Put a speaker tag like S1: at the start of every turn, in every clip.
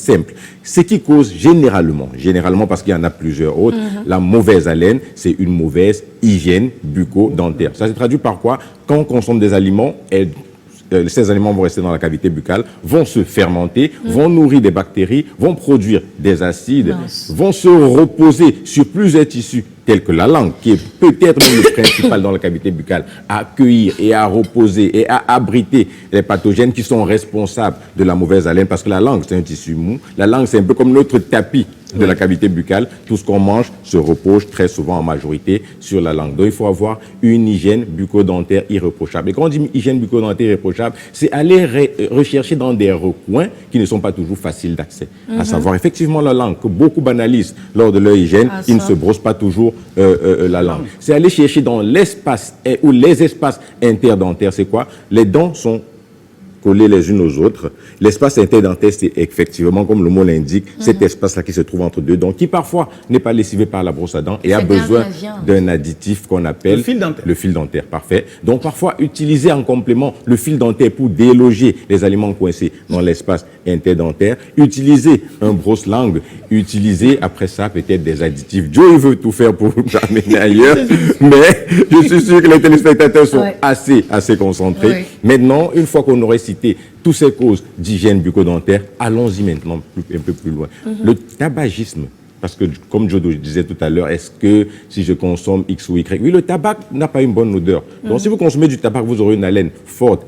S1: simple. Ce qui cause généralement parce qu'il y en a plusieurs autres, la mauvaise haleine, c'est une mauvaise hygiène bucco-dentaire. Ça se traduit par quoi? Quand on consomme des aliments, ces aliments vont rester dans la cavité buccale, vont se fermenter, vont nourrir des bactéries, vont produire des acides, vont se reposer sur plusieurs tissus tels que la langue, qui est peut-être même le principal dans la cavité buccale, à accueillir et à reposer et à abriter les pathogènes qui sont responsables de la mauvaise haleine, parce que la langue, c'est un tissu mou. La langue, c'est un peu comme notre tapis de la cavité buccale. Tout ce qu'on mange se repose très souvent en majorité sur la langue. Donc, il faut avoir une hygiène bucco-dentaire irréprochable. Et quand on dit hygiène bucco-dentaire irréprochable, c'est aller rechercher dans des recoins qui ne sont pas toujours faciles d'accès. À savoir, effectivement, la langue, que beaucoup banalisent lors de leur hygiène, ils ne se brossent pas toujours la langue. C'est aller chercher dans l'espace ou les espaces interdentaires. C'est quoi? Les dents sont collées les unes aux autres. L'espace interdentaire, c'est effectivement, comme le mot l'indique, cet espace-là qui se trouve entre deux dents, qui parfois n'est pas lessivé par la brosse à dents et a besoin d'un additif qu'on appelle le fil dentaire. Parfait. Donc, parfois, utiliser en complément le fil dentaire pour déloger les aliments coincés dans l'espace interdentaire, utiliser un brosse-langue, utiliser après ça peut-être des additifs. Joe, il veut tout faire pour vous amener ailleurs, mais je suis sûr que les téléspectateurs sont assez concentrés. Maintenant, une fois qu'on aurait cité toutes ces causes d'hygiène bucco-dentaire, allons-y maintenant un peu plus loin. Le tabagisme. Parce que, comme Joe disait tout à l'heure, est-ce que si je consomme X ou Y? Oui, le tabac n'a pas une bonne odeur. Donc, si vous consommez du tabac, vous aurez une haleine forte,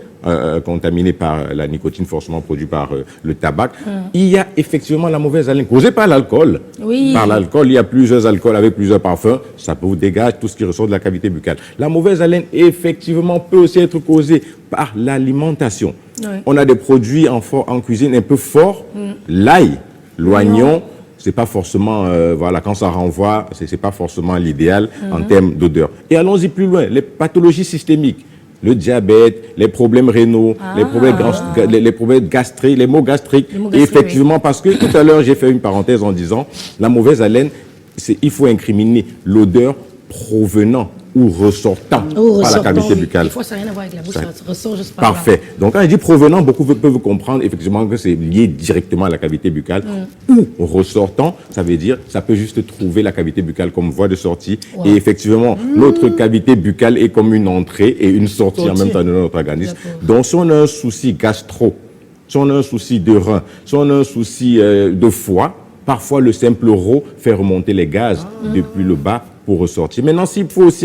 S1: contaminée par la nicotine forcément produite par le tabac. Il y a effectivement la mauvaise haleine causée par l'alcool. Par l'alcool, il y a plusieurs alcools avec plusieurs parfums. Ça vous dégage tout ce qui ressort de la cavité buccale. La mauvaise haleine, effectivement, peut aussi être causée par l'alimentation. On a des produits en cuisine un peu forts. L'ail, l'oignon, c'est pas forcément, voilà, quand ça renvoie, c'est pas forcément l'idéal en termes d'odeur. Et allons-y plus loin, les pathologies systémiques, le diabète, les problèmes rénaux, les problèmes gastriques, les maux gastriques. Et effectivement, parce que tout à l'heure, j'ai fait une parenthèse en disant, la mauvaise haleine, il faut incriminer l'odeur provenant ou ressortant par la cavité buccale.
S2: Des fois, ça n'a rien à voir avec la bouche, ça ressort juste par là.
S1: Parfait. Donc, quand je dis provenant, beaucoup peuvent comprendre effectivement que c'est lié directement à la cavité buccale. Ou ressortant, ça veut dire, ça peut juste trouver la cavité buccale comme voie de sortie. Et effectivement, notre cavité buccale est comme une entrée et une sortie en même temps de notre organisme. Donc, si on a un souci gastro, si on a un souci de rein, si on a un souci de foie, parfois le simple RO fait remonter les gaz depuis le bas pour ressortir. Maintenant, s'il faut aussi